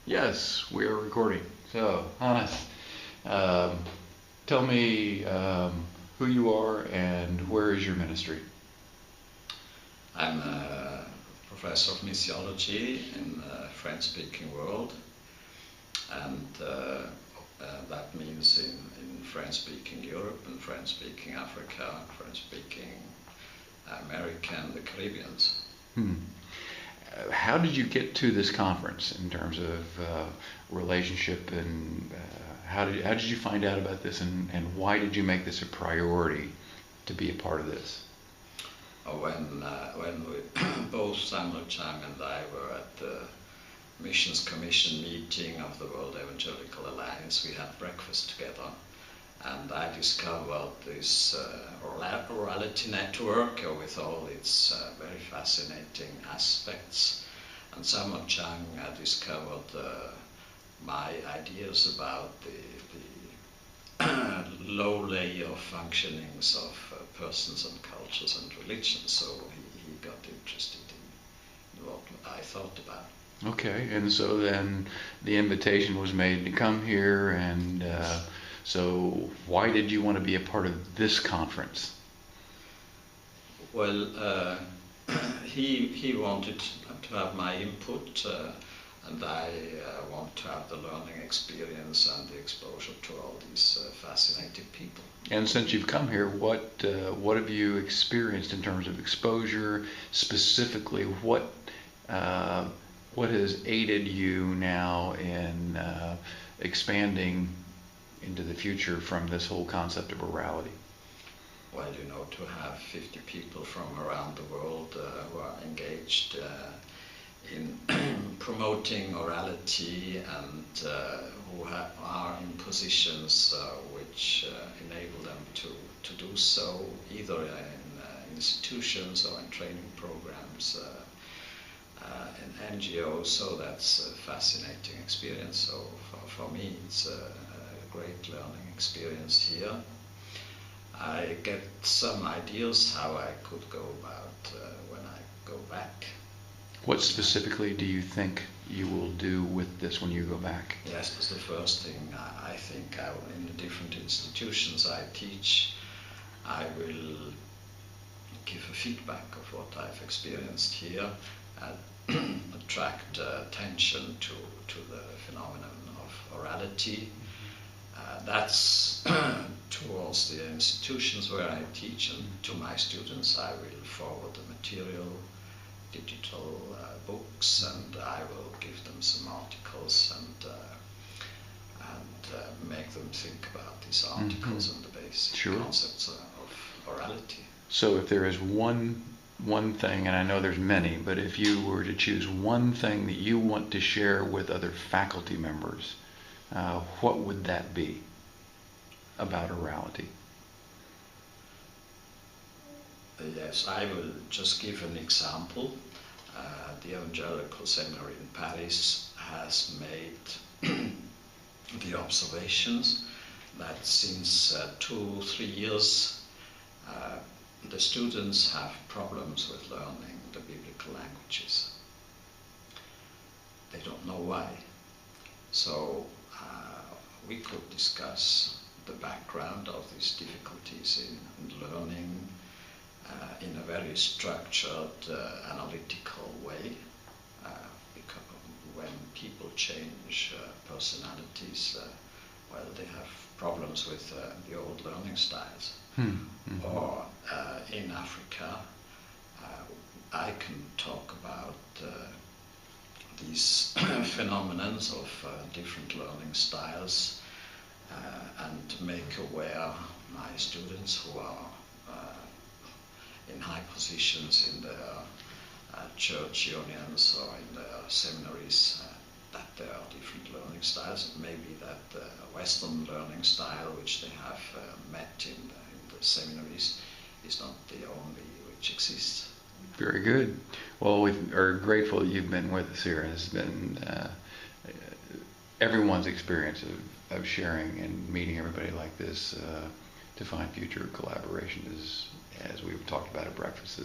Yes, we are recording. So, Hannes, um, tell me who you are and where is your ministry? I'm a professor of missiology in the French-speaking world, and that means in French-speaking Europe and French-speaking Africa, French-speaking America and the Caribbean. Hmm. How did you get to this conference in terms of relationship and how did you find out about this and why did you make this a priority to be a part of this? When we, both Samuel Chang and I were at the Missions Commission meeting of the World Evangelical Alliance, we had breakfast together, and I discovered this orality network with all its very fascinating aspects. And Samuel Chang discovered my ideas about the low layer functionings of persons and cultures and religions. So he got interested in what I thought about. Okay, and so then the invitation was made to come here, and so why did you want to be a part of this conference? Well, he wanted to have my input, and I want to have the learning experience and the exposure to all these fascinating people. And since you've come here, what have you experienced in terms of exposure? Specifically, what has aided you now in expanding into the future from this whole concept of orality? Well, to have 50 people from around the world who are engaged in promoting orality and who are in positions which enable them to do so, either in institutions or in training programs, in NGOs. So that's a fascinating experience. So for me, it's a great learning experience here. I get some ideas how I could go about when I go back. What specifically do you think you will do with this when you go back? Yes, that's the first thing. I think in the different institutions I teach, I will give a feedback of what I've experienced here and attract attention to the phenomenon of orality. That's towards the institutions where I teach, and to my students I will forward the material, digital books, and I will give them some articles and make them think about these articles and the basic concepts of orality. So if there is one thing, and I know there's many, but if you were to choose one thing that you want to share with other faculty members, what would that be about orality? Yes, I will just give an example. The Evangelical Seminary in Paris has made the observations that since 2-3 years the students have problems with learning the biblical languages. They don't know why. So we could discuss the background of these difficulties in learning in a very structured, analytical way. Because when people change personalities, well, they have problems with the old learning styles. Mm-hmm. Or in Africa, I can talk about these phenomena of different learning styles and make aware my students who are in high positions in their church unions or in their seminaries that there are different learning styles, and maybe that Western learning style which they have met in the seminaries is not the only which exists. Very good. Well, we are grateful that you've been with us here. It's been everyone's experience of sharing and meeting everybody like this to find future collaboration is, as we've talked about at breakfast,